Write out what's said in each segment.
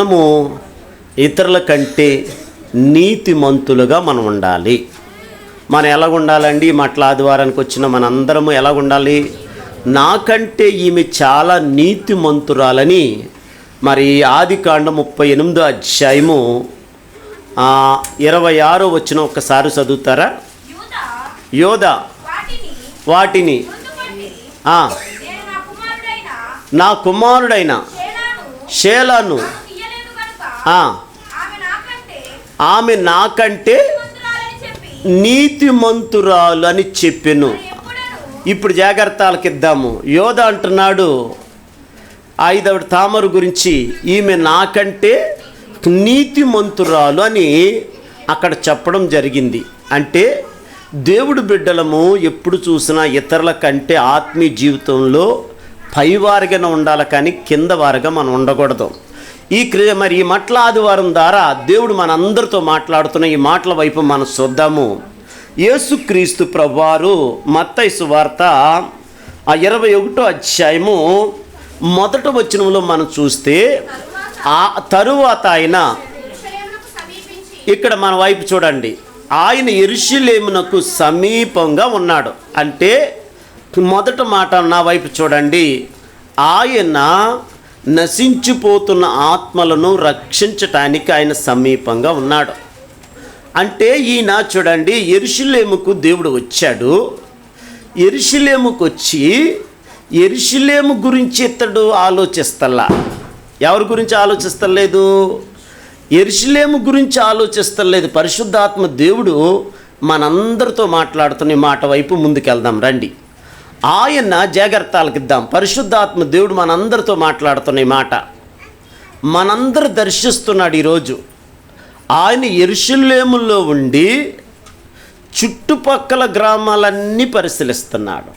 మనము ఇతరుల కంటే నీతిమంతులుగా మనం ఉండాలి. మనం ఎలాగ ఉండాలండి? మట్ల ఆదివారానికి వచ్చిన మనందరము ఎలాగ ఉండాలి? నాకంటే ఈమె చాలా నీతిమంతురాలని మరి ఆదికాండం 38వ అధ్యాయము 26వ వచనం ఒక్కసారి చదువుతారా? యోదా వాటిని నా కుమారుడైన షేలాను ఆమె నాకంటే నీతిమంతురాలు అని చెప్పెను. ఇప్పుడు జాగ్రత్తలకు ఇద్దాము. యోధా అంటున్నాడు 5వ తామరు గురించి, ఈమె నాకంటే నీతిమంతురాలు అని అక్కడ చెప్పడం జరిగింది. అంటే దేవుడు బిడ్డలము ఎప్పుడు చూసినా ఇతరుల కంటే ఆత్మీయ జీవితంలో పైవారిగానే ఉండాలి, కానీ కింద వారిగా మనం ఉండకూడదు. మరి ఈ మట్ల ఆదివారం ద్వారా దేవుడు మనందరితో మాట్లాడుతున్న ఈ మాటల వైపు మనం చూద్దాము. యేసుక్రీస్తు ప్రభువారు మత్తయి సువార్త 21వ అధ్యాయము 1వ వచనంలో మనం చూస్తే, ఆ తరువాత ఆయన, ఇక్కడ మన వైపు చూడండి, ఆయన యెరూషలేమునకు సమీపంగా ఉన్నాడు. అంటే మొదట మాట నా వైపు చూడండి, ఆయన నశించిపోతున్న ఆత్మలను రక్షించటానికి ఆయన సమీపంగా ఉన్నాడు. అంటే ఈయన చూడండి, యెరూషలేముకు దేవుడు వచ్చాడు. యెరూషలేముకు వచ్చి యెరూషలేము గురించి ఇతడు ఆలోచిస్తలా. ఎవరి గురించి ఆలోచిస్తలేదు? యెరూషలేము గురించి ఆలోచిస్తలేదు. పరిశుద్ధాత్మ దేవుడు మనందరితో మాట్లాడుతున్న మాట వైపు ముందుకెళ్దాం రండి. ఆయన జాగ్రత్తలకు ఇద్దాం. పరిశుద్ధాత్మ దేవుడు మనందరితో మాట్లాడుతున్న మాట మనందరూ దర్శిస్తున్నాడు ఈరోజు. ఆయన యెరూషలేములో ఉండి చుట్టుపక్కల గ్రామాలన్నీ పరిశీలిస్తున్నాడు.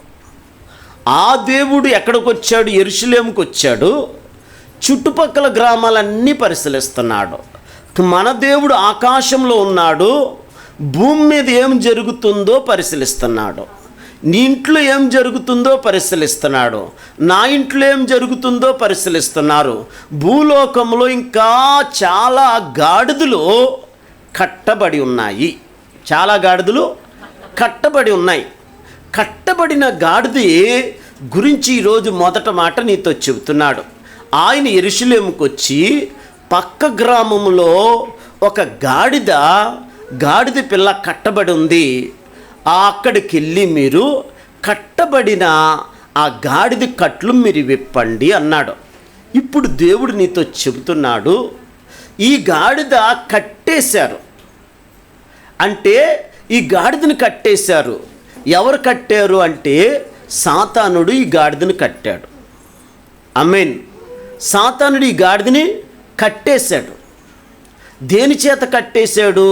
ఆ దేవుడు ఎక్కడికి వచ్చాడు? యెరూషలేముకు వచ్చాడు. చుట్టుపక్కల గ్రామాలన్నీ పరిశీలిస్తున్నాడు. మన దేవుడు ఆకాశంలో ఉన్నాడు, భూమి మీద ఏం జరుగుతుందో పరిశీలిస్తున్నాడు. నీ ఇంట్లో ఏం జరుగుతుందో పరిశీలిస్తున్నాడు, నా ఇంట్లో ఏం జరుగుతుందో పరిశీలిస్తున్నారు. భూలోకంలో ఇంకా చాలా గాడిదలు కట్టబడి ఉన్నాయి. చాలా గాడిదలు కట్టబడి ఉన్నాయి. కట్టబడిన గాడిద గురించి ఈరోజు మొదట మాట నీతో చెబుతున్నాడు. ఆయన యెరూషలేముకు వచ్చి పక్క గ్రామంలో ఒక గాడిద పిల్ల కట్టబడి ఉంది. అక్కడికి వెళ్ళి మీరు కట్టబడిన ఆ గాడిద కట్లు మీరు విప్పండి అన్నాడు. ఇప్పుడు దేవుడు నీతో చెబుతున్నాడు, ఈ గాడిద కట్టేశారు. అంటే ఈ గాడిదని కట్టేశారు. ఎవరు కట్టారు అంటే సాతానుడు ఈ గాడిదని కట్టాడు. ఆమేన్. సాతానుడు ఈ గాడిదని కట్టేశాడు. దేని చేత కట్టేశాడు?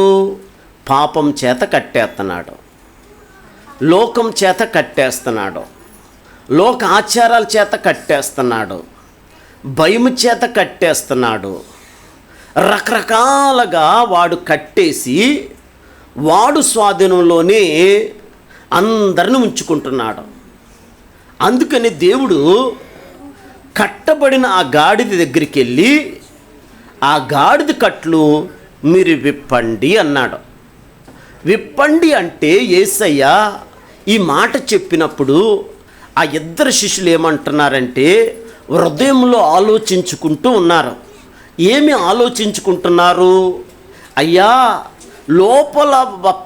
పాపం చేత కట్టేస్తున్నాడు, లోకం చేత కట్టేస్తున్నాడు, లోక ఆచారాల చేత కట్టేస్తున్నాడు, భయం చేత కట్టేస్తున్నాడు. రకరకాలుగా వాడు కట్టేసి వాడు స్వాధీనంలోనే అందరిని ఉంచుకుంటున్నాడు. అందుకని దేవుడు కట్టబడిన ఆ గాడిద దగ్గరికి వెళ్ళి ఆ గాడిద కట్లు మీరు విప్పండి అన్నాడు. విప్పండి అంటే యేసయ్య ఈ మాట చెప్పినప్పుడు ఆ ఇద్దరు శిష్యులు ఏమంటున్నారంటే హృదయంలో ఆలోచించుకుంటూ ఉన్నారు. ఏమి ఆలోచించుకుంటున్నారు? అయ్యా, లోపల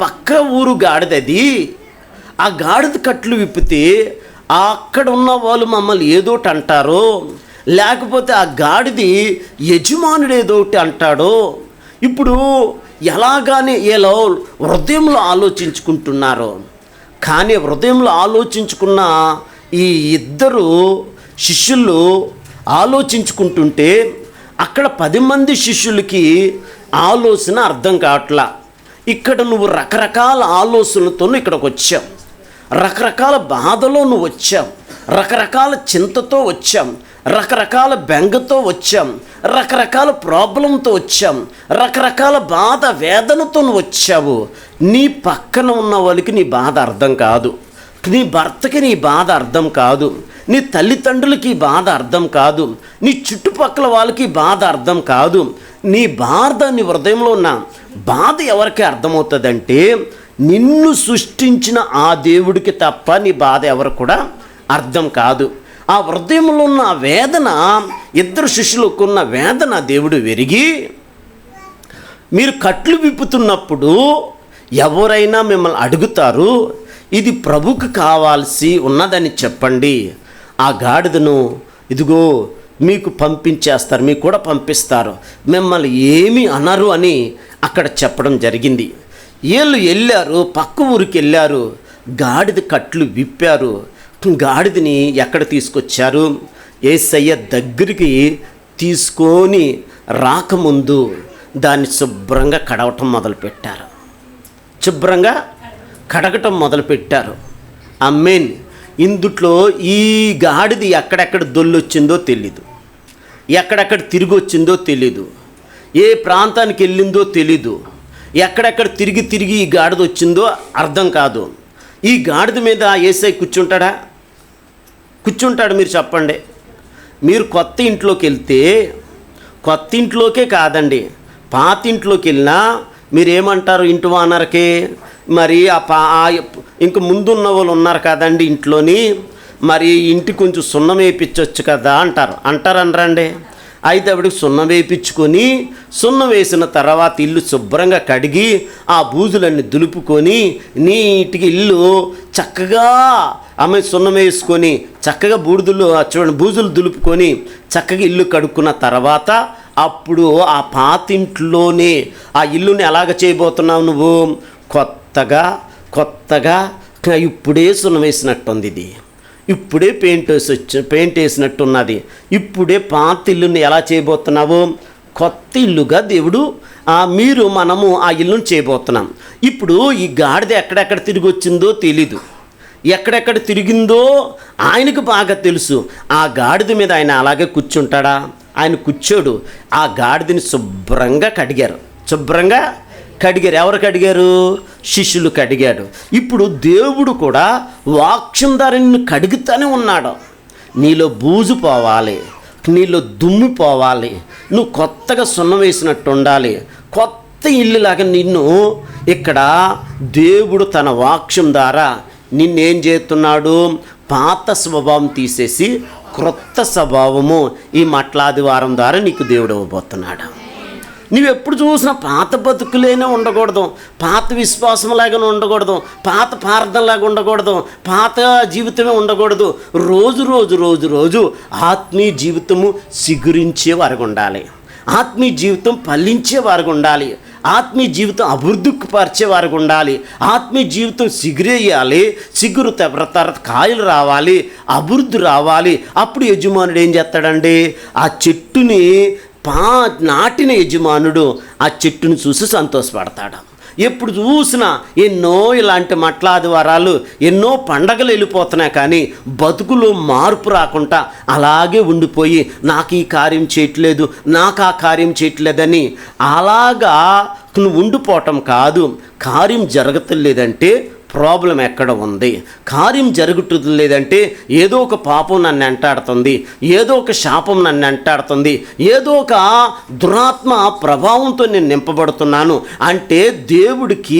పక్క ఊరు గాడిదది, ఆ గాడిద కట్లు విప్పితే అక్కడ ఉన్న వాళ్ళు మమ్మల్ని ఏదోటి అంటారో, లేకపోతే ఆ గాడిది యజమానుడు ఏదోటి అంటాడో. ఇప్పుడు ఎలాగానే ఏలో హృదయంలో ఆలోచించుకుంటున్నారు. కానీ హృదయంలో ఆలోచించుకున్న ఈ ఇద్దరు శిష్యులు ఆలోచించుకుంటుంటే అక్కడ 10 మంది శిష్యులకి ఆలోచన అర్థం కావట్లా. ఇక్కడ నువ్వు రకరకాల ఆలోచనలతో ఇక్కడికి వచ్చావు, రకరకాల బాధలో నువ్వు వచ్చావు, రకరకాల చింతతో వచ్చాం, రకరకాల బెంగతో వచ్చాం, రకరకాల ప్రాబ్లంతో వచ్చాం, రకరకాల బాధ వేదనతో నువ్వు వచ్చావు. నీ పక్కన ఉన్న వాళ్ళకి నీ బాధ అర్థం కాదు. నీ భర్తకి నీ బాధ అర్థం కాదు, నీ తల్లిదండ్రులకి బాధ అర్థం కాదు, నీ చుట్టుపక్కల వాళ్ళకి బాధ అర్థం కాదు. నీ బాధ, నీ హృదయంలో ఉన్న బాధ ఎవరికి అర్థమవుతుందంటే నిన్ను సృష్టించిన ఆ దేవుడికి తప్ప నీ బాధ ఎవరు కూడా అర్థం కాదు. ఆ హృదయంలో ఉన్న వేదన, ఇద్దరు శిష్యులకు ఉన్న వేదన దేవుడు వెరిగి, మీరు కట్లు విప్పుతున్నప్పుడు ఎవరైనా మిమ్మల్ని అడుగుతారు, ఇది ప్రభుకు కావాల్సి ఉన్నదని చెప్పండి, ఆ గాడిదను ఇదిగో మీకు పంపించేస్తారు, మీకు కూడా పంపిస్తారు, మిమ్మల్ని ఏమీ అనరు అని అక్కడ చెప్పడం జరిగింది. వీళ్ళు వెళ్ళారు, పక్క ఊరికి వెళ్ళారు, గాడిద కట్లు విప్పారు. గాడిదని ఎక్కడ తీసుకొచ్చారు? యేసయ్య దగ్గరికి తీసుకొని రాకముందు దాన్ని శుభ్రంగా కడగటం మొదలుపెట్టారు. శుభ్రంగా కడగటం మొదలుపెట్టారు. ఆమేన్. ఇందుట్లో ఈ గాడిద ఎక్కడెక్కడ దొల్లొచ్చిందో తెలీదు, ఎక్కడెక్కడ తిరిగి వచ్చిందో తెలీదు, ఏ ప్రాంతానికి వెళ్ళిందో తెలీదు, ఎక్కడెక్కడ తిరిగి ఈ గాడిద వచ్చిందో అర్థం కాదు. ఈ గాడిద మీద యేసయ్య కూర్చుంటాడా? కూర్చుంటాడు? మీరు చెప్పండి. మీరు కొత్త ఇంట్లోకి వెళ్తే, కొత్త ఇంట్లోకే కాదండి, పాత ఇంట్లోకి వెళ్ళినా మీరేమంటారు? ఇంటి ఓనర్కి మరి ఇంక ముందున్న వాళ్ళు ఉన్నారు కదండి ఇంట్లోని, మరి ఇంటి కొంచెం సున్నం వేయించవచ్చు కదా అంటారనరండి. అయితే ఆవిడకి సున్నం వేయించుకొని, సున్నం వేసిన తర్వాత ఇల్లు శుభ్రంగా కడిగి ఆ బూజులన్నీ దులుపుకొని నీటికి ఇల్లు చక్కగా ఆమె సున్నం వేసుకొని చక్కగా చూడండి బూజులు దులుపుకొని చక్కగా ఇల్లు కడుక్కున్న తర్వాత అప్పుడు ఆ పాతింట్లోనే ఆ ఇల్లుని ఎలాగ చేయబోతున్నావు నువ్వు? కొత్తగా ఇప్పుడే సున్నం వేసినట్టుంది, ఇది ఇప్పుడే పెయింట్ వేసినట్టున్నది, ఇప్పుడే పాత ఇల్లుని ఎలా చేయబోతున్నావు? కొత్త ఇల్లుగా దేవుడు మనము ఆ ఇల్లుని చేయబోతున్నాం. ఇప్పుడు ఈ గాడిద ఎక్కడెక్కడ తిరిగి వచ్చిందో తెలీదు, ఎక్కడెక్కడ తిరిగిందో ఆయనకు బాగా తెలుసు. ఆ గాడిద మీద ఆయన అలాగే కూర్చుంటాడా? ఆయన కూర్చోడు. ఆ గాడిదని శుభ్రంగా కడిగారు. ఎవరు కడిగారు? శిష్యులు కడిగాడు. ఇప్పుడు దేవుడు కూడా వాక్యం ద్వారా నిన్ను కడుగుతూనే ఉన్నాడు. నీలో బూజు పోవాలి, నీలో దుమ్ము పోవాలి, నువ్వు కొత్తగా సున్నం వేసినట్టు ఉండాలి, కొత్త ఇల్లులాగా నిన్ను ఇక్కడ దేవుడు తన వాక్యం ద్వారా నిన్నేం చేస్తున్నాడు? పాత స్వభావం తీసేసి క్రొత్త స్వభావము ఈ మట్లాదివారం ద్వారా నీకు దేవుడు ఇవ్వబోతున్నాడు. నువ్వెప్పుడు చూసినా పాత బతుకులేనే ఉండకూడదు, పాత విశ్వాసంలాగానే ఉండకూడదు, పాత ప్రార్థనలాగా ఉండకూడదు, పాత జీవితమే ఉండకూడదు. రోజు ఆత్మీయ జీవితము సిగురించే వారికి ఉండాలి, ఆత్మీయ జీవితం ఫలించే వారికి ఉండాలి, ఆత్మీయ జీవితం అభివృద్ధికి పరిచే వారికి ఉండాలి, ఆత్మీయ జీవితం సిగురేయాలి, సిగురు తర్వాత కాయలు రావాలి, అభివృద్ధి రావాలి. అప్పుడు యజమానుడు ఏం చేస్తాడండి? ఆ చెట్టుని నాటిన యజమానుడు ఆ చెట్టును చూసి సంతోషపడతాడు. ఎప్పుడు చూసినా ఎన్నో ఇలాంటి మట్లాదివారాలు, ఎన్నో పండగలు వెళ్ళిపోతున్నాయి, కానీ బతుకులో మార్పు రాకుండా అలాగే ఉండిపోయి నాకు ఈ కార్యం చేయట్లేదు, నాకు ఆ కార్యం చేయట్లేదని అలాగా నువ్వు ఉండిపోవటం కాదు. కార్యం జరగట్లేదంటే ప్రాబ్లం ఎక్కడ ఉంది? కార్యం జరుగుతుంది లేదంటే ఏదో ఒక పాపం నన్ను వెంటాడుతుంది, ఏదో ఒక శాపం నన్ను వెంటాడుతుంది, ఏదో ఒక దురాత్మ ప్రభావంతో నేను నింపబడుతున్నాను అంటే దేవుడికి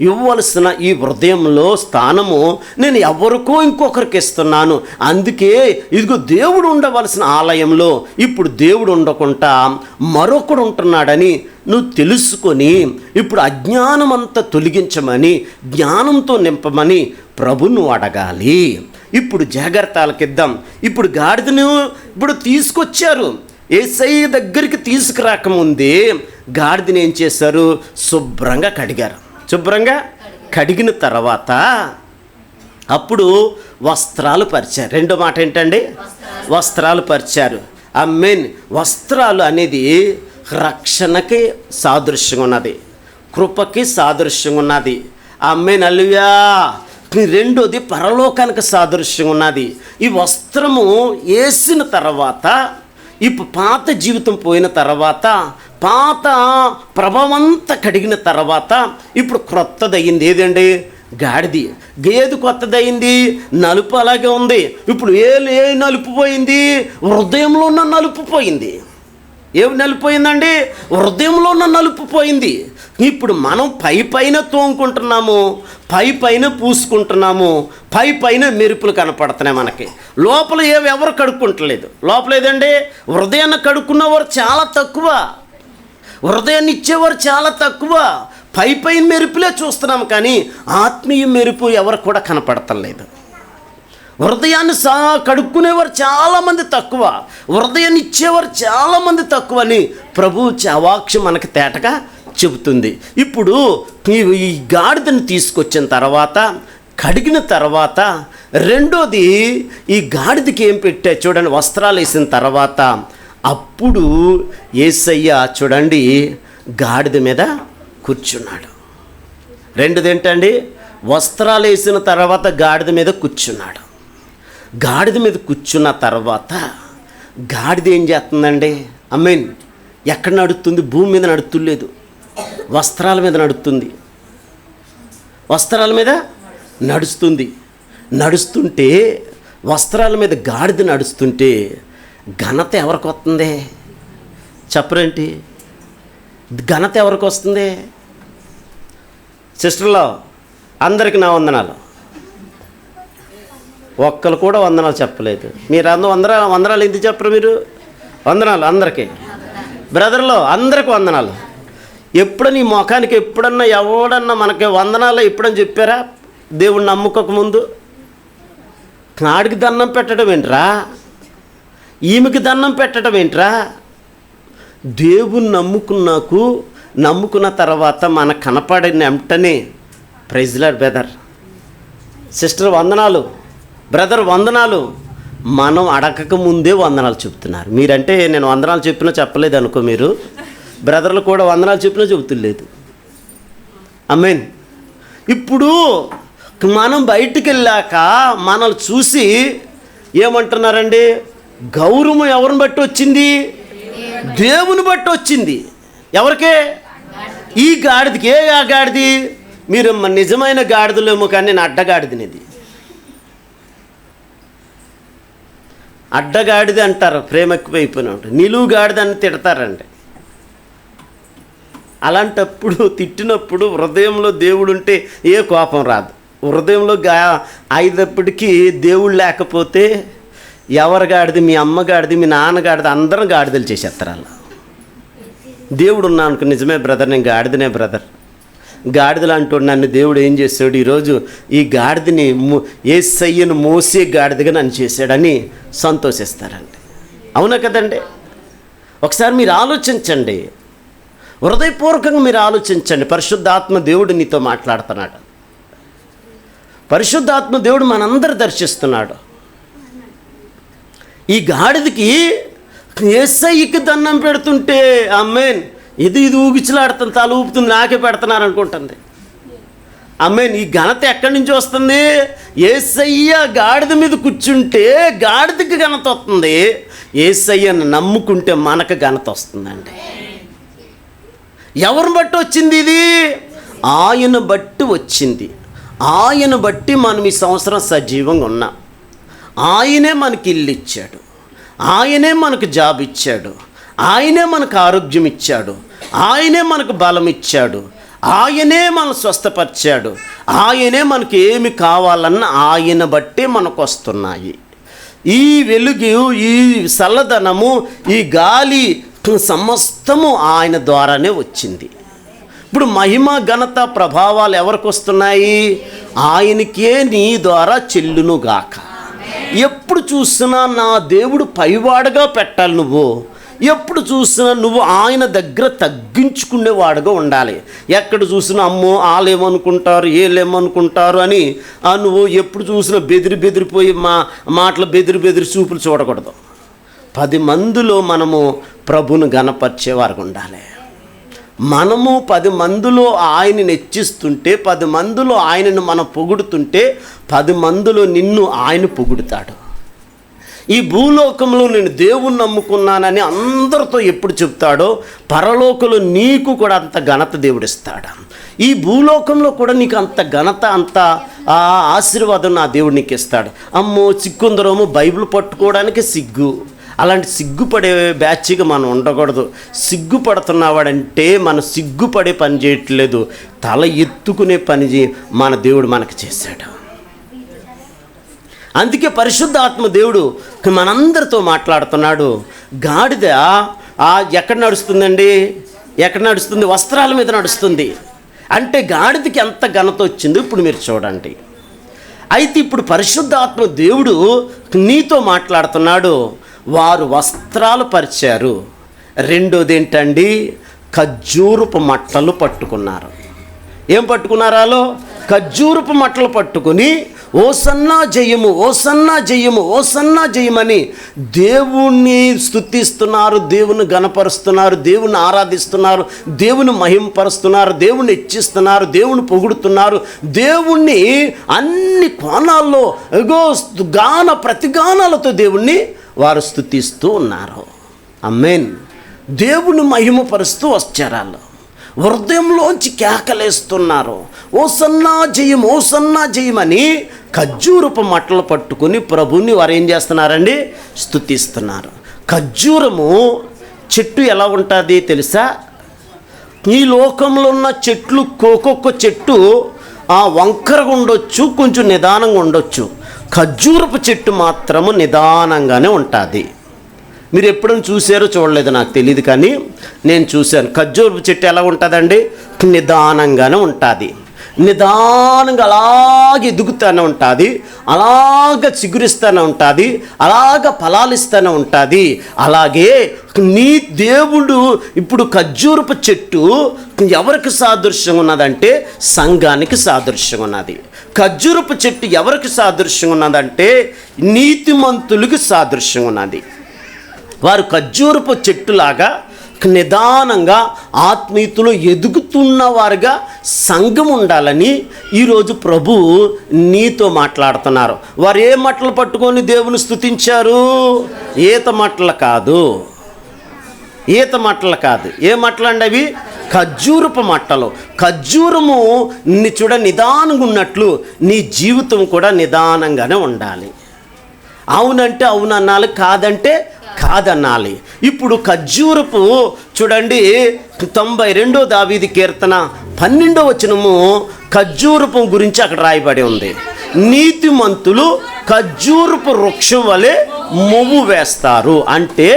ఇవ్వవలసిన ఈ హృదయంలో స్థానము నేను ఎవరికో ఇంకొకరికి ఇస్తున్నాను. అందుకే ఇదిగో దేవుడు ఉండవలసిన ఆలయంలో ఇప్పుడు దేవుడు ఉండకుండా మరొకడు ఉంటున్నాడని నువ్వు తెలుసుకొని ఇప్పుడు అజ్ఞానం అంతా తొలగించమని, జ్ఞానంతో నింపమని ప్రభును అడగాలి. ఇప్పుడు జాగ్రత్తలకిద్దాం. ఇప్పుడు గాడిదను ఇప్పుడు తీసుకొచ్చారు, యేసయ్య దగ్గరికి తీసుకురాకముందే గాడిదని ఏం చేశారు? శుభ్రంగా కడిగారు. శుభ్రంగా కడిగిన తర్వాత అప్పుడు వస్త్రాలు పరిచారు. రెండో మాట ఏంటండి? వస్త్రాలు పరిచారు. ఆమేన్. వస్త్రాలు అనేది రక్షణకి సాదృశ్యంగా ఉన్నది, కృపకి సాదృశ్యంగా ఉన్నది. ఆమేన్. హల్లెలూయా. రెండోది పరలోకానికి సాదృశ్యంగా ఉన్నది. ఈ వస్త్రము వేసిన తర్వాత ఇప్పుడు పాత జీవితం పోయిన తర్వాత, పాత ప్రభావం అంతా కడిగిన తర్వాత ఇప్పుడు క్రొత్తది అయ్యింది. ఏదండి? గాడిది. గేదె కొత్తదయింది, నలుపు అలాగే ఉంది. ఇప్పుడు ఏ నలుపు పోయింది? హృదయంలో ఉన్న నలుపు పోయింది. ఏమి నలిపోయిందండి? హృదయంలో ఉన్న నలుపు పోయింది. ఇప్పుడు మనం పైన తోముకుంటున్నాము, పైన పూసుకుంటున్నాము, పైన మెరుపులు కనపడుతున్నాయి మనకి. లోపల ఎవరు కడుక్కుంటలేదు. లోపల ఏదండి? హృదయాన్ని కడుక్కున్నవారు చాలా తక్కువ, హృదయాన్ని ఇచ్చేవారు చాలా తక్కువ. పైన మెరుపులే చూస్తున్నాము, కానీ ఆత్మీయ మెరుపు ఎవరు కూడా కనపడతలేదు. హృదయాన్ని కడుక్కునేవారు చాలామంది తక్కువ, హృదయాన్ని ఇచ్చేవారు చాలామంది తక్కువ అని ప్రభు వాక్యం మనకి తేటగా చెబుతుంది. ఇప్పుడు ఈ గాడిదను తీసుకొచ్చిన తర్వాత, కడిగిన తర్వాత, రెండోది ఈ గాడిదకి ఏం పెట్టా చూడండి, వస్త్రాలు వేసిన తర్వాత అప్పుడు యేసయ్య చూడండి గాడిద మీద కూర్చున్నాడు. రెండోది ఏంటండి? వస్త్రాలు వేసిన తర్వాత గాడిద మీద కూర్చున్నాడు. గాడిద మీద కూర్చున్న తర్వాత గాడిద ఏం చేస్తుందండి? ఎక్కడ నడుస్తుంది? భూమి మీద నడుతులేదు, వస్త్రాల మీద నడుస్తుంది. వస్త్రాల మీద నడుస్తుంటే వస్త్రాల మీద గాడిద నడుస్తుంటే ఘనత ఎవరికి వస్తుంది చెప్పరేంటి? ఘనత ఎవరికి వస్తుంది? సిస్టర్లో అందరికి నా వందనాలు. ఒక్కరు కూడా వందనాలు చెప్పలేదు. మీరు వందనాలు ఎందుకు చెప్పరు? మీరు వందనాలు అందరికీ. బ్రదర్లో అందరికి వందనాలు. ఎప్పుడన్నా ఈ ముఖానికి ఎప్పుడన్నా ఎవడన్నా మనకి వందనాలు ఎప్పుడని చెప్పారా? దేవుణ్ణి నమ్ముకోక ముందు ఆడికి దండం పెట్టడం ఏంట్రా? ఈమెకి దండం పెట్టడం ఏంట్రా? దేవుణ్ణి నమ్ముకున్న తర్వాత మనకు కనపడిన వెంటనే ప్రైజ్ లార్డ్ బ్రదర్, సిస్టర్ వందనాలు, బ్రదర్ వందనాలు, మనం అడగక ముందే వందనాలు చెప్తున్నారు. మీరంటే నేను వందనాలు చెప్పినా చెప్పలేదు అనుకో, మీరు బ్రదర్లు కూడా వందనాలు చెప్పినా చెబుతులేదు. ఆమేన్. ఇప్పుడు మనం బయటికి వెళ్ళాక మనల్ని చూసి ఏమంటున్నారండి? గౌరవం ఎవరిని బట్టి వచ్చింది? దేవుని బట్టి వచ్చింది. ఎవరికే? ఈ గాడిదకి. ఆ గాడిది? మీరు నిజమైన గాడిదలేమో, కానీ నేను అడ్డగాడిదినిది. అడ్డగాడిది అంటారు, ప్రేమ ఎక్కువైపోయినా ఉంటుంది. నిలువు గాడిద అని తిడతారండి. అలాంటప్పుడు తిట్టినప్పుడు హృదయంలో దేవుడు ఉంటే ఏ కోపం రాదు. హృదయంలో అయినప్పటికీ దేవుడు లేకపోతే ఎవరి గాడిది? మీ అమ్మ గాడిది, మీ నాన్న గాడిది, అందరం గాడిదలు చేసేస్తారు. అలా దేవుడు ఉన్నా అనుకో, నిజమే బ్రదర్, నేను గాడిదనే బ్రదర్, గాడిదలు అంటాడు నన్ను. దేవుడు ఏం చేశాడు? ఈరోజు ఈ గాడిదని యేసయ్యను మోసే గాడిదగా నన్ను చేశాడని సంతోషిస్తారండి. అవునా కదండి? ఒకసారి మీరు ఆలోచించండి, హృదయపూర్వకంగా మీరు ఆలోచించండి. పరిశుద్ధాత్మ దేవుడు నీతో మాట్లాడుతున్నాడు. పరిశుద్ధాత్మ దేవుడు మనందరూ దర్శిస్తున్నాడు. ఈ గాడిదకి యేసయ్యకి దండం పెడుతుంటే ఆమేన్, ఇది ఊగిచ్చలాడుతుంది, తల ఊపుతుంది, నాకే పెడుతున్నారు అనుకుంటుంది. ఆమేన్. ఈ ఘనత ఎక్కడి నుంచి వస్తుంది? యేసయ్య గాడిద మీద కూర్చుంటే గాడిదకి ఘనత వస్తుంది. యేసయ్యను నమ్ముకుంటే మనకు ఘనత వస్తుందండి. ఎవరిని బట్టి వచ్చింది ఇది? ఆయన బట్టి వచ్చింది. ఆయన బట్టి మనం ఈ సంవత్సరం సజీవంగా ఉన్నాం. ఆయనే మనకి ఇల్లు ఇచ్చాడు, ఆయనే మనకు జాబ్ ఇచ్చాడు, ఆయనే మనకు ఆరోగ్యం ఇచ్చాడు, ఆయనే మనకు బలం ఇచ్చాడు, ఆయనే మనం స్వస్థపరిచాడు, ఆయనే మనకి ఏమి కావాలన్నా ఆయన బట్టే మనకు వస్తున్నాయి. ఈ వెలుగు, ఈ చల్లదనము, ఈ గాలి సమస్తము ఆయన ద్వారానే వచ్చింది. ఇప్పుడు మహిమ, ఘనత, ప్రభావాలు ఎవరికి వస్తున్నాయి? ఆయనకే నీ ద్వారా చెల్లునుగాక. ఎప్పుడు చూసినా నా దేవుడు పైవాడుగా పెట్టాలి. నువ్వు ఎప్పుడు చూసినా నువ్వు ఆయన దగ్గర తగ్గించుకునేవాడుగా ఉండాలి. ఎక్కడ చూసినా అమ్మో వాళ్ళేమనుకుంటారు, ఏలేమనుకుంటారు అని నువ్వు ఎప్పుడు చూసినా బెదిరిపోయి మాటలు బెదిరి చూపులు చూడకూడదు. 10 మందిలో మనము ప్రభును గణపరిచేవారు ఉండాలి. మనము 10 మందిలో ఆయనని హెచ్చిస్తుంటే, 10 మందిలో ఆయనను మనం పొగుడుతుంటే 10 మందిలో నిన్ను ఆయన పొగుడుతాడు. ఈ భూలోకంలో నేను దేవుణ్ణి నమ్ముకున్నానని అందరితో ఎప్పుడు చెప్తాడో, పరలోకంలో నీకు కూడా అంత ఘనత దేవుడిస్తాడు. ఈ భూలోకంలో కూడా నీకు అంత ఘనత, అంత ఆశీర్వాదం నా దేవుడు నీకు ఇస్తాడు. అమ్మో సిగ్గుందరమో బైబిల్ పట్టుకోవడానికి సిగ్గు. అలాంటి సిగ్గుపడే బ్యాచ్గా మనం ఉండకూడదు. సిగ్గుపడుతున్నవాడంటే మనం సిగ్గుపడే పని చేయట్లేదు, తల ఎత్తుకునే పని మన దేవుడు మనకు చేశాడు. అందుకే పరిశుద్ధాత్మ దేవుడు మనందరితో మాట్లాడుతున్నాడు. గాడిద ఎక్కడ నడుస్తుందండి? ఎక్కడ నడుస్తుంది? వస్త్రాల మీద నడుస్తుంది. అంటే గాడిదకి ఎంత ఘనత వచ్చిందో ఇప్పుడు మీరు చూడండి. అయితే ఇప్పుడు పరిశుద్ధాత్మ దేవుడు నీతో మాట్లాడుతున్నాడు. వారు వస్త్రాలు పరిచారు. రెండోది ఏంటండి? ఖర్జూరపు మట్టలు పట్టుకున్నారు. ఏం పట్టుకున్నారాలో? ఖర్జూరపు మట్టలు పట్టుకుని ఓసన్నా జయము, ఓసన్నా జయము, ఓసన్నా జయమని దేవుణ్ణి స్తుతిస్తున్నారు, దేవుని గణపరుస్తున్నారు, దేవుని ఆరాధిస్తున్నారు, దేవుని మహింపరుస్తున్నారు, దేవుణ్ణి హెచ్చిస్తున్నారు, దేవుని పొగుడుతున్నారు. దేవుణ్ణి అన్ని కోణాల్లో గాన ప్రతిగానాలతో దేవుణ్ణి వారు స్తుతిస్తూ ఉన్నారు. ఆమేన్. దేవుని మహిమపరుస్తూ వచ్చారు. హృదయంలోంచి కేకలేస్తున్నారు. ఓసన్నా జయం, ఓసన్నా జయమని ఖర్జూరపు మట్టలు పట్టుకుని ప్రభుని వారు ఏం చేస్తున్నారండి? స్తుతిస్తున్నారు. ఖర్జూరము చెట్టు ఎలా ఉంటుంది తెలుసా? ఈ లోకంలో ఉన్న చెట్లు ఒక్కొక్క చెట్టు వంకరగా ఉండొచ్చు, కొంచెం నిదానంగా ఉండొచ్చు. ఖర్జూరపు చెట్టు మాత్రము నిదానంగానే ఉంటుంది. మీరు ఎప్పుడైనా చూసారో చూడలేదు నాకు తెలియదు, కానీ నేను చూశాను. ఖర్జూరపు చెట్టు ఎలా ఉంటుందండి? నిదానంగానే ఉంటుంది. నిదానంగా అలాగే ఎదుగుతూనే ఉంటుంది, అలాగ చిగురిస్తూనే ఉంటుంది, అలాగ ఫలాలిస్తూనే ఉంటుంది. అలాగే నీ దేవుడు ఇప్పుడు ఖర్జూరపు చెట్టు ఎవరికి సాదృశ్యం ఉన్నదంటే సంఘానికి సాదృశ్యం ఉన్నది. ఖర్జూరపు చెట్టు ఎవరికి సాదృశ్యం ఉన్నదంటే నీతిమంతులకు సాదృశ్యం ఉన్నది. వారు ఖర్జూరపు చెట్టులాగా నిదానంగా ఆత్మీయతలో ఎదుగుతున్నవారుగా సంఘం ఉండాలని ఈరోజు ప్రభు నీతో మాట్లాడుతున్నారు. వారు ఏ మట్టలు పట్టుకొని దేవుని స్తుతించారు? ఈత మట్టలు కాదు, ఈత మట్టలు కాదు. ఏ మట్టలు అండి అవి? ఖర్జూరపు మట్టలు. ఖర్జూరము చూడ నిదానంగా ఉన్నట్లు నీ జీవితం కూడా నిదానంగానే ఉండాలి. అవునంటే అవును అనాలి, కాదంటే కాదనాలి. ఇప్పుడు ఖర్జూరపు చూడండి 92 దావీదు కీర్తన 12వ వచనము ఖర్జూరపు గురించి అక్కడ రాయబడి ఉంది. నీతిమంతులు ఖర్జూరపు వృక్షం వలె మొవ్వు వేస్తారు. అంటే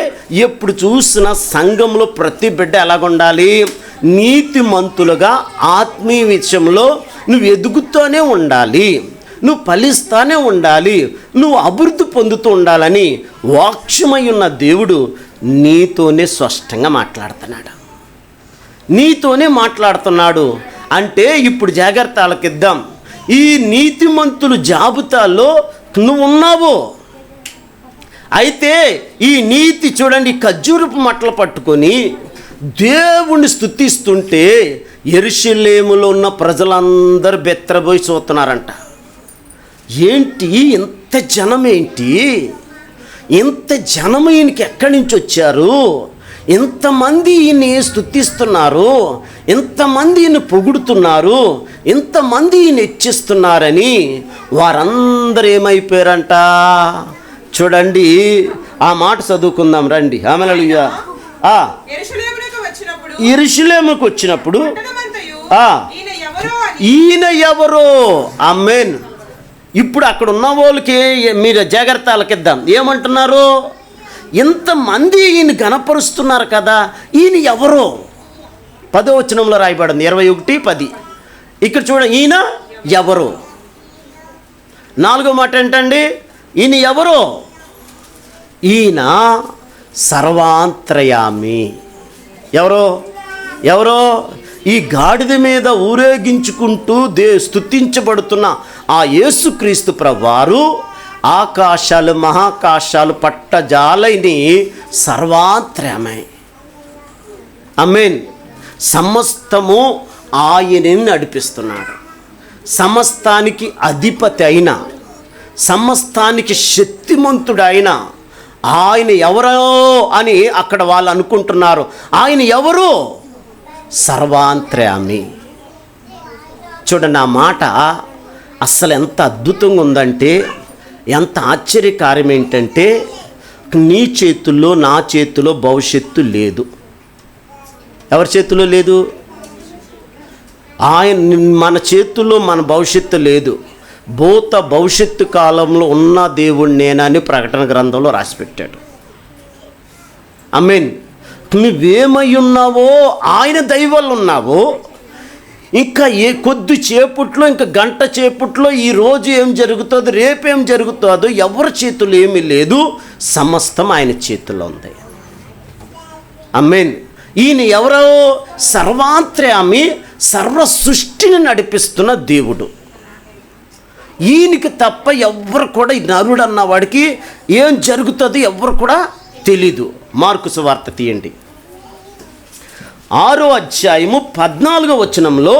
ఎప్పుడు చూసిన సంఘంలో ప్రతి బిడ్డ ఎలాగుండాలి? నీతిమంతులుగా ఆత్మీయ విషయంలో నువ్వు ఎదుగుతూనే ఉండాలి, నువ్వు ఫలిస్తానే ఉండాలి, నువ్వు అభివృద్ధి పొందుతూ ఉండాలని వాక్యమై ఉన్న దేవుడు నీతోనే స్పష్టంగా మాట్లాడుతున్నాడు. నీతోనే మాట్లాడుతున్నాడు. అంటే ఇప్పుడు జాగ్రత్త ఆలకిద్దాం. ఈ నీతిమంతులు జాబితాలో నువ్వు ఉన్నావు. అయితే ఈ నీతి చూడండి, ఖర్జూరపు మట్టలు పట్టుకొని దేవుణ్ణి స్తుతిస్తుంటే యెరూషలేములో ఉన్న ప్రజలందరూ బెత్తరబోయి చూస్తున్నారంట. ఏంటి ఇంత జనం, ఏంటి ఇంత జనం, ఈయనకి ఎక్కడి నుంచి వచ్చారు? ఇంతమంది ఈయన్ని స్తుతిస్తున్నారు, ఇంతమంది ఈయన పొగుడుతున్నారు, ఇంతమంది ఈయన హెచ్చిస్తున్నారని వారందరూ ఏమైపోయారంట? చూడండి ఆ మాట చదువుకుందాం రండి. హల్లెలూయా. యెరూషలేముకు వచ్చినప్పుడు ఈయన ఎవరో? ఆమేన్. ఇప్పుడు అక్కడ ఉన్న వాళ్ళకి మీరు జాగ్రత్త ఆలకిద్దాం. ఏమంటున్నారు? ఇంతమంది ఈయన గణపరుస్తున్నారు కదా, ఈయన ఎవరో? 10వ వచనంలో రాయబడింది 21:10. ఇక్కడ చూడండి, ఈయన ఎవరో. 4వ మాట ఏంటండి? ఈయన ఎవరో? ఈయన సర్వాంతర్యామి. ఎవరో? ఎవరో? ఈ గాడిద మీద ఊరేగించుకుంటూ స్తుతించబడుతున్న ఆ యేసుక్రీస్తు ప్రభువారు ఆకాశాలు మహాకాశాలు పట్టజాలని సర్వాంతర్యామి. ఆమేన్. సమస్తము ఆయనని నడిపిస్తున్నాడు. సమస్తానికి అధిపతి అయిన, సమస్తానికి శక్తిమంతుడైన ఆయన ఎవరో అని అక్కడ వాళ్ళు అనుకుంటున్నారు. ఆయన ఎవరు? సర్వాంతర్యామి. చూడండి, ఆ మాట అస్సలు ఎంత అద్భుతంగా ఉందంటే, ఎంత ఆశ్చర్యకార్యం ఏంటంటే, నీ చేతుల్లో నా చేతిలో భవిష్యత్తు లేదు. ఎవరి చేతిలో లేదు? ఆయన మన చేతుల్లో మన భవిష్యత్తు లేదు. భూత భవిష్యత్తు కాలంలో ఉన్న దేవుడు నేనని ప్రకటన గ్రంథంలో రాసిపెట్టాడు. ఆమేన్. నువ్వేమై ఉన్నావో ఆయన దయ వల్ల ఉన్నావో. ఇంకా కొద్ది చేపట్లో, ఇంకా గంట చేపట్లో ఈరోజు ఏం జరుగుతుందో, రేపేం జరుగుతుందో ఎవరి చేతుల్లో ఏమీ లేదు. సమస్తం ఆయన చేతుల్లో ఉంది. ఆమేన్. ఈయన ఎవరో? సర్వాంతర్యామి, సర్వ సృష్టిని నడిపిస్తున్న దేవుడు. ఈయనకి తప్ప ఎవ్వరు కూడా, ఈ నరుడు అన్న వాడికి ఏం జరుగుతుందో ఎవ్వరు కూడా తెలీదు. మార్కు సువార్త తీయండి, 6వ అధ్యాయము 14వ వచనంలో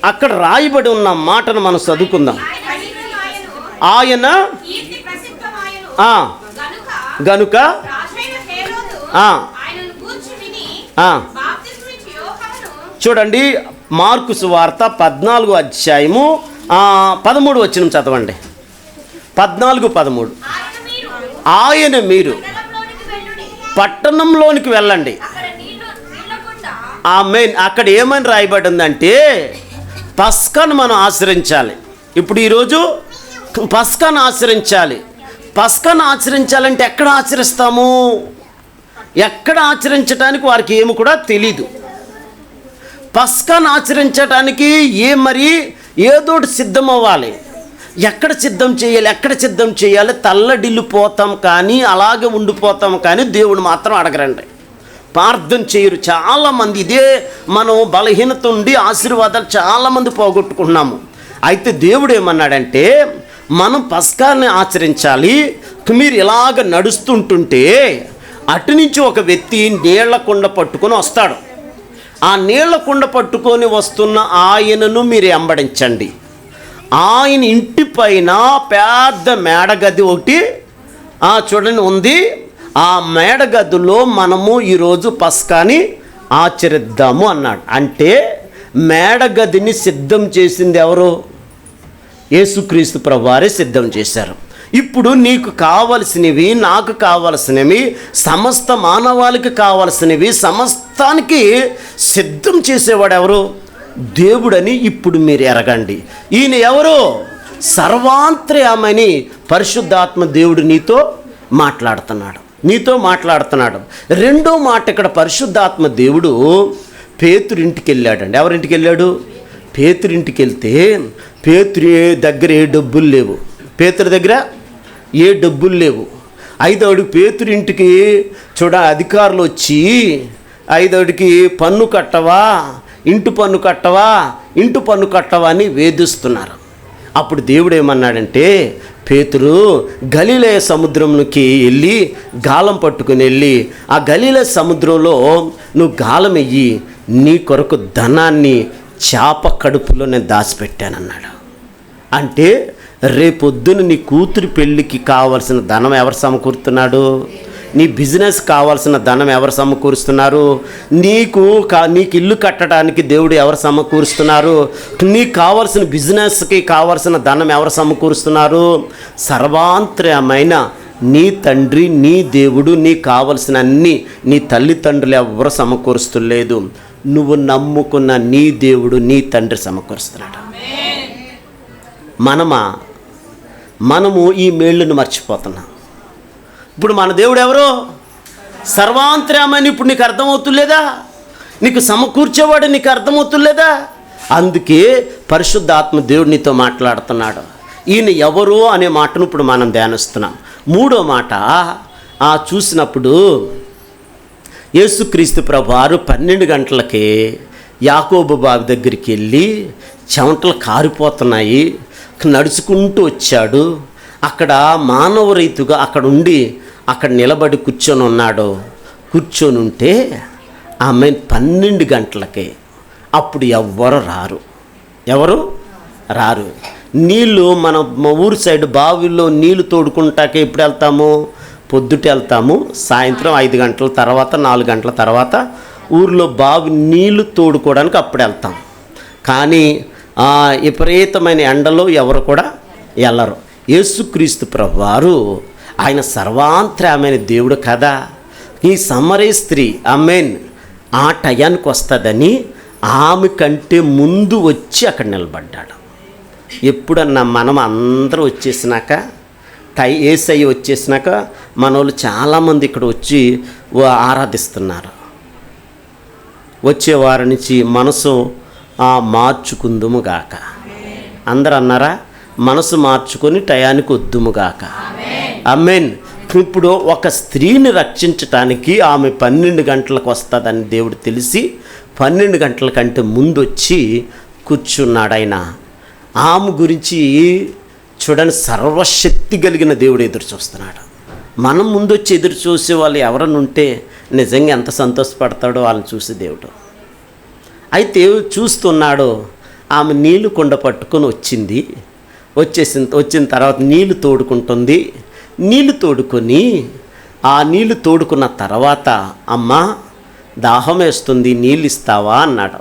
అక్కడ రాయబడి ఉన్న మాటను మనం చదువుకుందాం. ఆయన గనుక చూడండి, మార్కు సువార్త 14వ అధ్యాయము 13వ వచనం చదవండి. 14:13. ఆయన మీరు పట్టణంలోనికి వెళ్ళండి. ఆమేన్. అక్కడ ఏమని రాయబడి ఉందంటే, పస్కాను మనం ఆచరించాలి. ఇప్పుడు ఈరోజు పస్కాను ఆచరించాలి. పస్కాను ఆచరించాలంటే ఎక్కడ ఆచరిస్తాము? ఎక్కడ ఆచరించడానికి వారికి ఏమి కూడా తెలీదు. పస్కాను ఆచరించడానికి ఏదోటి సిద్ధం అవ్వాలి. ఎక్కడ సిద్ధం చేయాలి, ఎక్కడ సిద్ధం చేయాలి? తల్లడిల్లిపోతాం కానీ, అలాగే ఉండిపోతాం కానీ దేవుడు మాత్రం అడగరండి, ప్రార్థన చేయరు. చాలామంది ఇదే మనం బలహీనత ఉండి ఆశీర్వాదాలు చాలామంది పోగొట్టుకున్నాము. అయితే దేవుడు ఏమన్నాడంటే, మనం పస్కాన్ని ఆచరించాలి. మీరు ఇలాగ నడుస్తుంటుంటే అటు నుంచి ఒక వ్యక్తి నీళ్ల కుండ పట్టుకొని వస్తాడు. ఆ నీళ్ల కుండ పట్టుకొని వస్తున్న ఆయనను మీరు వెంబడించండి. ఆయన ఇంటి పైన పెద్ద మేడగది ఒకటి చూడండి ఉంది. ఆ మేడగదిలో మనము ఈరోజు పస్కాని ఆచరిద్దాము అన్నాడు. అంటే మేడగదిని సిద్ధం చేసింది ఎవరు? యేసుక్రీస్తు ప్రభువారే సిద్ధం చేశారు. ఇప్పుడు నీకు కావలసినవి, నాకు కావలసినవి, సమస్త మానవాళికి కావలసినవి సమస్తానికి సిద్ధం చేసేవాడు ఎవరు? దేవుడని ఇప్పుడు మీరు ఎరగండి. ఈయన ఎవరు? సర్వాంతర్యామని పరిశుద్ధాత్మ దేవుడు నీతో మాట్లాడుతున్నాడు. రెండో మాట, ఇక్కడ పరిశుద్ధాత్మ దేవుడు పేతురింటికి వెళ్ళాడండి. ఎవరింటికి వెళ్ళాడు? పేతురింటికి వెళ్తే పేతురు దగ్గర ఏ డబ్బులు లేవు. పేతురు దగ్గర ఏ డబ్బులు లేవు. ఐదోడికి పేతురింటికి అధికారులు వచ్చి, ఐదోడికి పన్ను కట్టవా, ఇంటి పన్ను కట్టవా అని వేధిస్తున్నారు. అప్పుడు దేవుడు ఏమన్నాడంటే, పేతురు గలిలయ సముద్రంకి వెళ్ళి గాలం పట్టుకుని వెళ్ళి, ఆ గలిలయ సముద్రంలో నువ్వు గాలం వెయ్యి, నీ కొరకు ధనాన్ని చేప కడుపులో నేను దాచిపెట్టానన్నాడు. అంటే రేపొద్దున నీ కూతురి పెళ్ళికి కావాల్సిన ధనం ఎవరు సమకూరుతున్నాడు? నీ బిజినెస్ కావాల్సిన ధనం ఎవరు సమకూరుస్తున్నారు? నీకు ఇల్లు కట్టడానికి దేవుడు ఎవరు సమకూరుస్తున్నారు? నీకు కావాల్సిన బిజినెస్కి కావాల్సిన ధనం ఎవరు సమకూరుస్తున్నారు? సర్వాంతర్యమైన నీ తండ్రి, నీ దేవుడు, నీకు కావలసిన అన్ని నీ తల్లిదండ్రులు ఎవరు సమకూరుస్తలేదు. నువ్వు నమ్ముకున్న నీ దేవుడు, నీ తండ్రి సమకూరుస్తున్నాడు. మనము ఈ మేళ్ళను మర్చిపోతున్నాం. ఇప్పుడు మన దేవుడు ఎవరో? సర్వాంతర్యామని. ఇప్పుడు నీకు అర్థమవుతులేదా? నీకు సమకూర్చేవాడు నీకు అర్థమవుతులేదా? అందుకే పరిశుద్ధాత్మ దేవుడు నీతో మాట్లాడుతున్నాడు. ఈయన ఎవరు అనే మాటను ఇప్పుడు మనం ధ్యానిస్తున్నాం. మూడో మాట చూసినప్పుడు యేసుక్రీస్తు ప్రభువారు 12 గంటలకి యాకోబు బావి దగ్గరికి వెళ్ళి చెమటలు కారిపోతున్నాయి, నడుచుకుంటూ వచ్చాడు. అక్కడ మానవ రీతిగా అక్కడ నిలబడి కూర్చొని ఉంటే ఆమె 12 గంటలకి అప్పుడు ఎవరు రారు. నీళ్ళు మా ఊరు సైడ్ బావిల్లో నీళ్ళు తోడుకుంటాకే ఎప్పుడు వెళ్తాము? పొద్దుట వెళ్తాము, సాయంత్రం 5 గంటల తర్వాత 4 గంటల తర్వాత ఊర్లో బావి నీళ్లు తోడుకోవడానికి అప్పుడు వెళ్తాం. కానీ విపరీతమైన ఎండలో ఎవరు కూడా వెళ్ళరు. యేసుక్రీస్తు ప్రభువారు ఆయన సర్వాంతర్యామైన దేవుడు కదా. ఈ సమరయ స్త్రీ ఆమెన్ ఆ టయానికి వస్తుందని ఆమె కంటే ముందు వచ్చి అక్కడ నిలబడ్డాడు. ఎప్పుడన్నా మనం అందరూ వచ్చేసినాక యేసయ్య వచ్చేసినాక మన వాళ్ళు చాలామంది ఇక్కడ వచ్చి ఆరాధిస్తున్నారు. వచ్చే వారి నుంచి మనసు మార్చుకుందుము గాక. అందరు అన్నారా? మనసు మార్చుకొని టయానికి వద్దుముగాక. ఆమేన్. ఇప్పుడు ఒక స్త్రీని రక్షించటానికి ఆమె 12 గంటలకు వస్తుందని దేవుడు తెలిసి 12 గంటల కంటే ముందు వచ్చి కూర్చున్నాడు ఆయన. ఆమె గురించి చూడని సర్వశక్తి కలిగిన దేవుడు ఎదురు చూస్తున్నాడు. మనం ముందు వచ్చి ఎదురు చూసే వాళ్ళు ఎవరన్నా ఉంటే నిజంగా ఎంత సంతోషపడతాడో వాళ్ళని చూసి దేవుడు. అయితే చూస్తున్నాడు. ఆమె నీళ్లు కుండ పట్టుకొని వచ్చిన తర్వాత నీళ్లు తోడుకుంటుంది. నీళ్లు తోడుకొని ఆ నీళ్లు తోడుకున్న తర్వాత అమ్మా దాహం వేస్తుంది, నీళ్ళు ఇస్తావా అన్నాడు.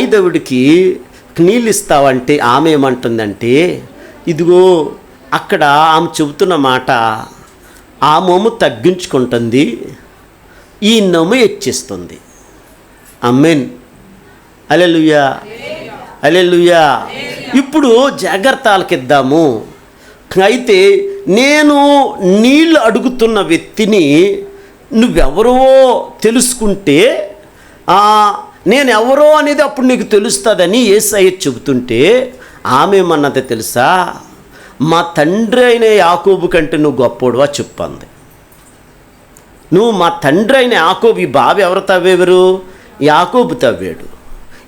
ఐదవుడికి నీళ్ళు ఇస్తావంటే ఆమె ఏమంటుందంటే, ఇదిగో అక్కడ ఆమె చెబుతున్న మాట ఆ మోము తగ్గించుకుంటుంది, ఈ నొమ్ము హెచ్చిస్తుంది. ఆమేన్. హల్లెలూయా, హల్లెలూయా. ఇప్పుడు జాగ్రత్తలకిద్దాము. అయితే నేను నీళ్ళు అడుగుతున్న వ్యక్తిని నువ్వెవరో తెలుసుకుంటే నేను ఎవరో అనేది అప్పుడు నీకు తెలుస్తుందని యేసయ్య చెబుతుంటే ఆమె ఏమన్నది తెలుసా? మా తండ్రి అయిన యాకోబు కంటే నువ్వు గొప్పోడువా చెప్పింది. నువ్వు మా తండ్రి అయిన యాకోబు, ఈ బావి ఎవరు తవ్వేవారు? యాకోబు తవ్వాడు.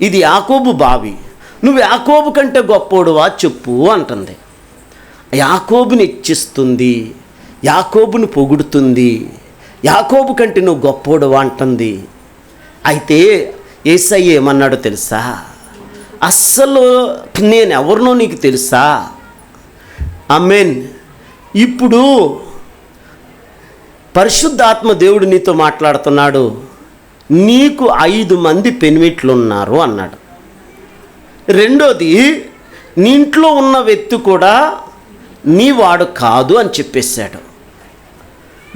ఇది యాకోబు బావి, నువ్వు యాకోబు కంటే గొప్పోడువా చెప్పు అంటుంది. యాకోబుని హెచ్చిస్తుంది, యాకోబుని పొగుడుతుంది, యాకోబు కంటే నువ్వు గొప్పోడువా అంటుంది. అయితే యేసయ్య ఏమన్నాడో తెలుసా? అస్సలు నేను ఎవరినో నీకు తెలుసా? ఆమేన్. ఇప్పుడు పరిశుద్ధాత్మ దేవుడు నీతో మాట్లాడుతున్నాడు. నీకు 5 మంది పెనిమిట్లు ఉన్నారు అన్నాడు. రెండోది, నీ ఇంట్లో ఉన్న వ్యక్తి కూడా నీ వాడు కాదు అని చెప్పేశాడు.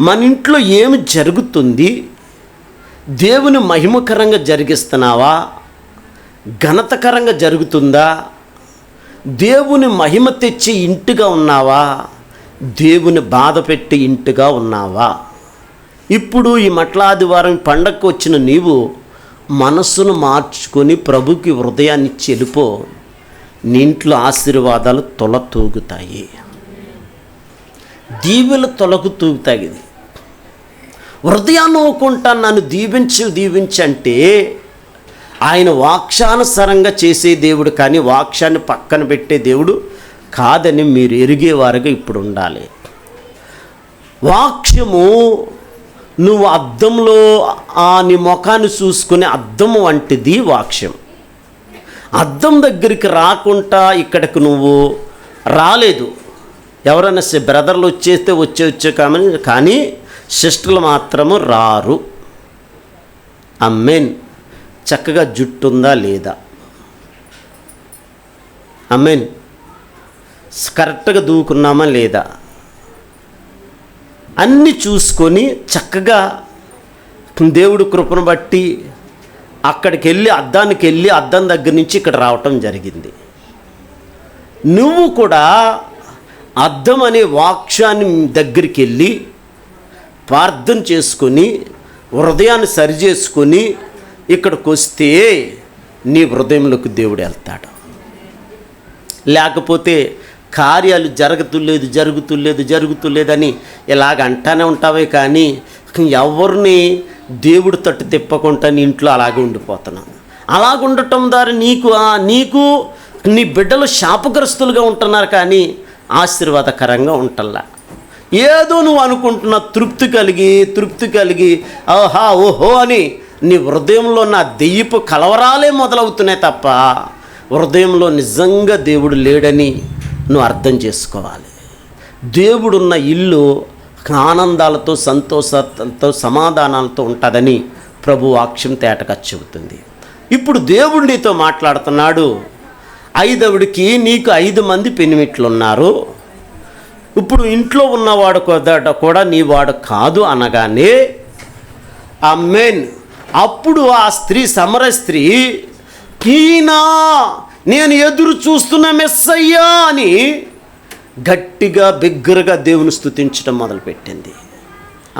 మన ఇంట్లో ఏమి జరుగుతుంది? దేవుని మహిమకరంగా జరిగిస్తున్నావా? ఘనతకరంగా జరుగుతుందా? దేవుని మహిమ తెచ్చి ఇంటిగా ఉన్నావా? దేవుని బాధ పెట్టి ఇంటిగా ఉన్నావా? ఇప్పుడు ఈ మట్లాదివారం పండగకు వచ్చిన నీవు మనస్సును మార్చుకొని ప్రభుకి హృదయాన్ని చెలిపో, నీ ఇంట్లో ఆశీర్వాదాలు తొలతూగుతాయి, దీవెలు తొలగుతూగుతాయి. హృదయాన్ని నవ్వుకుంటా నన్ను దీవించంటే ఆయన వాక్యానుసారంగా చేసే దేవుడు కానీ వాక్యాన్ని పక్కన పెట్టే దేవుడు కాదని మీరు ఎరిగేవారుగా ఇప్పుడు ఉండాలి. వాక్యము నువ్వు అద్దంలో నీ ముఖాన్ని చూసుకునే అద్దం వంటిది వాక్యం. అద్దం దగ్గరికి రాకుండా ఇక్కడికి నువ్వు రాలేదు. ఎవరైనా బ్రదర్లు వచ్చేస్తే వచ్చే కానీ సిస్టర్లు మాత్రము రారు. ఆమేన్. చక్కగా జుట్టు ఉందా లేదా? ఆమేన్. కరెక్ట్గా దూకున్నామా లేదా? అన్నీ చూసుకొని చక్కగా దేవుడు కృపను బట్టి అక్కడికి వెళ్ళి అద్దానికి వెళ్ళి అద్దం దగ్గర నుంచి ఇక్కడ రావటం జరిగింది. నువ్వు కూడా అద్దం అనే వాక్యాన్ని దగ్గరికి వెళ్ళి ప్రార్థన చేసుకొని హృదయాన్ని సరిచేసుకొని ఇక్కడికి వస్తే నీ హృదయంలోకి దేవుడు వెళ్తాడు. లేకపోతే కార్యాలు జరుగుతులేదని ఇలాగ అంటానే ఉంటావే కానీ ఎవరిని దేవుడు తట్టు తిప్పకుండా నీ ఇంట్లో అలాగే ఉండిపోతున్నావు. అలాగ ఉండటం ద్వారా నీకు నీ బిడ్డలు శాపగ్రస్తులుగా ఉంటున్నారు కానీ ఆశీర్వాదకరంగా ఉంటల్లా. ఏదో నువ్వు అనుకుంటున్న తృప్తి కలిగి ఓహో అని నీ హృదయంలో నా దెయ్యపు కలవరాలే మొదలవుతున్నాయి తప్ప హృదయంలో నిజంగా దేవుడు లేడని నువ్వు అర్థం చేసుకోవాలి. దేవుడున్న ఇల్లు ఆనందాలతో, సంతోషంతో, సమాధానాలతో ఉంటుందని ప్రభు వాక్యం తేటగా చెబుతుంది. ఇప్పుడు దేవుడు నీతో మాట్లాడుతున్నాడు. 5వడికి నీకు 5 మంది పెనిమిట్లు ఉన్నారు, ఇప్పుడు ఇంట్లో ఉన్నవాడు కూడా నీ వాడు కాదు అనగానే ఆమేన్. అప్పుడు ఆ స్త్రీ, సమరయ స్త్రీ, ఈయన నేను ఎదురు చూస్తున్న మెస్సయ్యా అని గట్టిగా బిగ్గరగా దేవుని స్తుతించడం మొదలుపెట్టింది.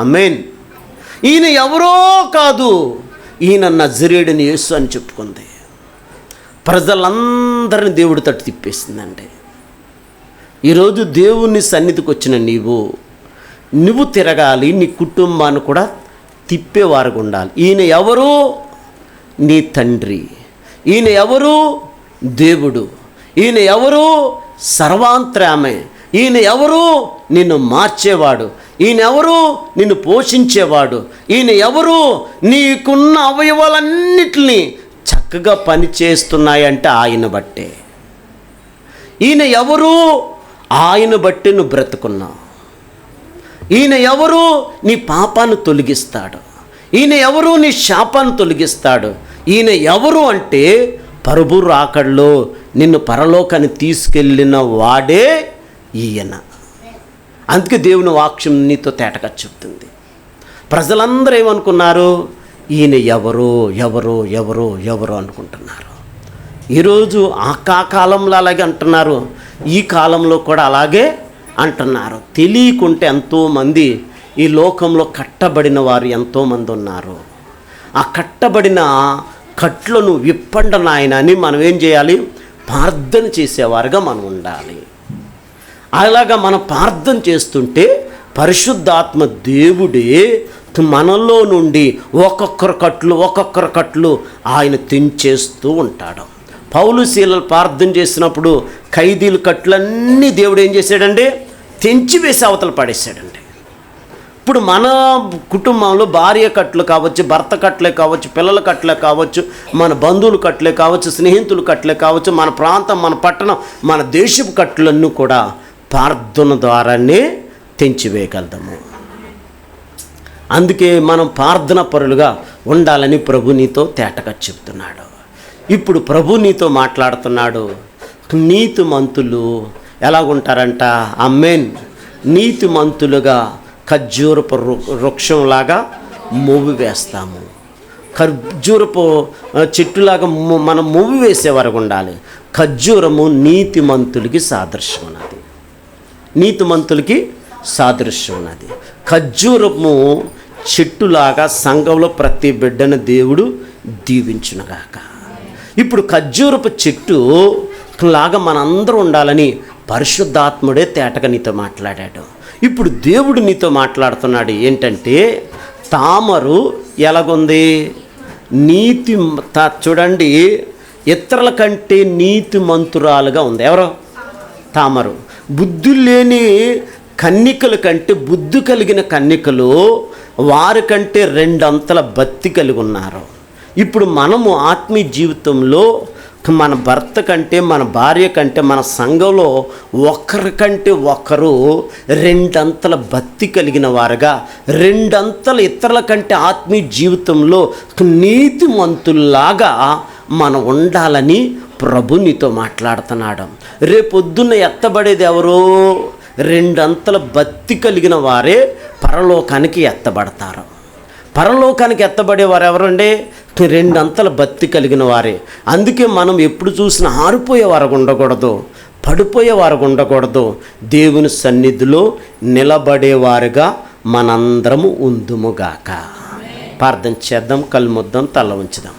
ఆమేన్. ఈయన ఎవరో కాదు, ఈయన నజరేయుడైన యేసు అని చెప్పుకుంది. ప్రజలందరిని దేవుడి తట్టు తిప్పేసిందండి. ఈరోజు దేవుని సన్నిధికి వచ్చిన నువ్వు తిరగాలి, నీ కుటుంబాన్ని కూడా తిప్పేవారుగా ఉండాలి. ఈయన ఎవరు? నీ తండ్రి. ఈయన ఎవరు? దేవుడు. ఈయన ఎవరు? సర్వాంతర్యామి. ఈయన ఎవరు? నిన్ను మార్చేవాడు. ఈయన ఎవరు? నిన్ను పోషించేవాడు. ఈయన ఎవరు? నీకున్న అవయవాలన్నిటినీ చక్కగా పనిచేస్తున్నాయంటే ఆయన బట్టే. ఈయన ఎవరు? ఆయన బట్టి నువ్వు బ్రతుకున్నావు. ఈయన ఎవరు? నీ పాపాన్ని తొలగిస్తాడు. ఈయన ఎవరు? నీ శాపాన్ని తొలగిస్తాడు. ఈయన ఎవరు అంటే ప్రభు రాకడలో నిన్ను పరలోకాన్ని తీసుకెళ్ళిన వాడే ఈయన. అందుకే దేవుని వాక్యం నీతో తేటగా చెప్తుంది. ప్రజలందరూ ఏమనుకున్నారు? ఈయన ఎవరో ఎవరో ఎవరో ఎవరో అనుకుంటున్నారు. ఈరోజు ఆ కాలంలో అలాగే అంటున్నారు, ఈ కాలంలో కూడా అలాగే అంటున్నారు. తెలియకుంటే ఎంతోమంది ఈ లోకంలో కట్టబడిన వారు ఎంతోమంది ఉన్నారు. ఆ కట్టబడిన కట్లను విప్పండి నాయన అని మనం ఏం చేయాలి? ప్రార్థన చేసేవారుగా మనం ఉండాలి. అలాగా మనం ప్రార్థన చేస్తుంటే పరిశుద్ధాత్మ దేవుడే మనలో నుండి ఒక్కొక్కరు కట్లు ఆయన తెంచేస్తూ ఉంటాడు. పౌలు శీలలు ప్రార్థన చేసినప్పుడు ఖైదీల కట్లన్నీ దేవుడు ఏం చేశాడండి? తెంచివేసి అవతల పడేశాడండి. ఇప్పుడు మన కుటుంబంలో భార్య కట్లు కావచ్చు, భర్త కట్లే కావచ్చు, పిల్లల కట్లే కావచ్చు, మన బంధువుల కట్లే కావచ్చు, స్నేహితుల కట్లే కావచ్చు, మన ప్రాంతం, మన పట్టణం, మన దేశపు కట్లన్నీ కూడా ప్రార్థన ద్వారానే తెంచివేయగలము. అందుకే మనం ప్రార్థన పరులుగా ఉండాలని ప్రభు నీతో తేటగా చెప్తున్నాడు. ఇప్పుడు ప్రభు నీతో మాట్లాడుతున్నాడు. నీతిమంతులు ఎలాగుంటారంట? ఆమేన్. నీతిమంతులుగా ఖర్జూరపు వృక్షంలాగా మొవ్వు వేస్తాము. ఖర్జూరపు చెట్టులాగా మనం మొవ్వు వేసేవారు ఉండాలి. ఖర్జూరము నీతిమంతులకి సాదృశ్యం ఉన్నది. నీతిమంతులకి సాదృశ్యం ఉన్నది. ఖర్జూరము చెట్టులాగా సంఘంలో ప్రతి బిడ్డను దేవుడు దీవించునుగాక. ఇప్పుడు ఖర్జూరపు చెట్టు లాగా మనందరూ ఉండాలని పరిశుద్ధాత్ముడే తేటగా నీతో మాట్లాడాడు. ఇప్పుడు దేవుడు నీతో మాట్లాడుతున్నాడు ఏంటంటే, తామరు ఎలాగుంది? చూడండి, ఇతరుల కంటే నీతిమంతురాలుగా ఉంది. ఎవరో? తామరు. బుద్ధి లేని కన్నికల కంటే బుద్ధి కలిగిన కన్నికలు వారికంటే 2 అంతల భక్తి కలిగి ఉన్నారు. ఇప్పుడు మనము ఆత్మీయ జీవితంలో మన భర్త కంటే, మన భార్య కంటే, మన సంఘంలో ఒకరికంటే ఒకరు 2 అంతల భక్తి కలిగిన వారుగా, 2 అంతల ఇతరుల కంటే ఆత్మీయ జీవితంలో నీతిమంతుల్లాగా మనం ఉండాలని ప్రభు నీతో మాట్లాడుతున్నాడు. రేపొద్దున్న ఎత్తబడేది ఎవరు? 2 అంతల భక్తి కలిగిన వారే పరలోకానికి ఎత్తబడతారు. పరలోకానికి ఎత్తబడేవారు ఎవరండి? 2 అంతల భక్తి కలిగిన వారే. అందుకే మనం ఎప్పుడు చూసినా ఆరిపోయేవారు ఉండకూడదు, పడిపోయేవారు ఉండకూడదు. దేవుని సన్నిధిలో నిలబడేవారుగా మనందరము ఉందుముగాక. ప్రార్థన చేద్దాం, కళ్ళు ముద్దాం, తల ఉంచుదాం.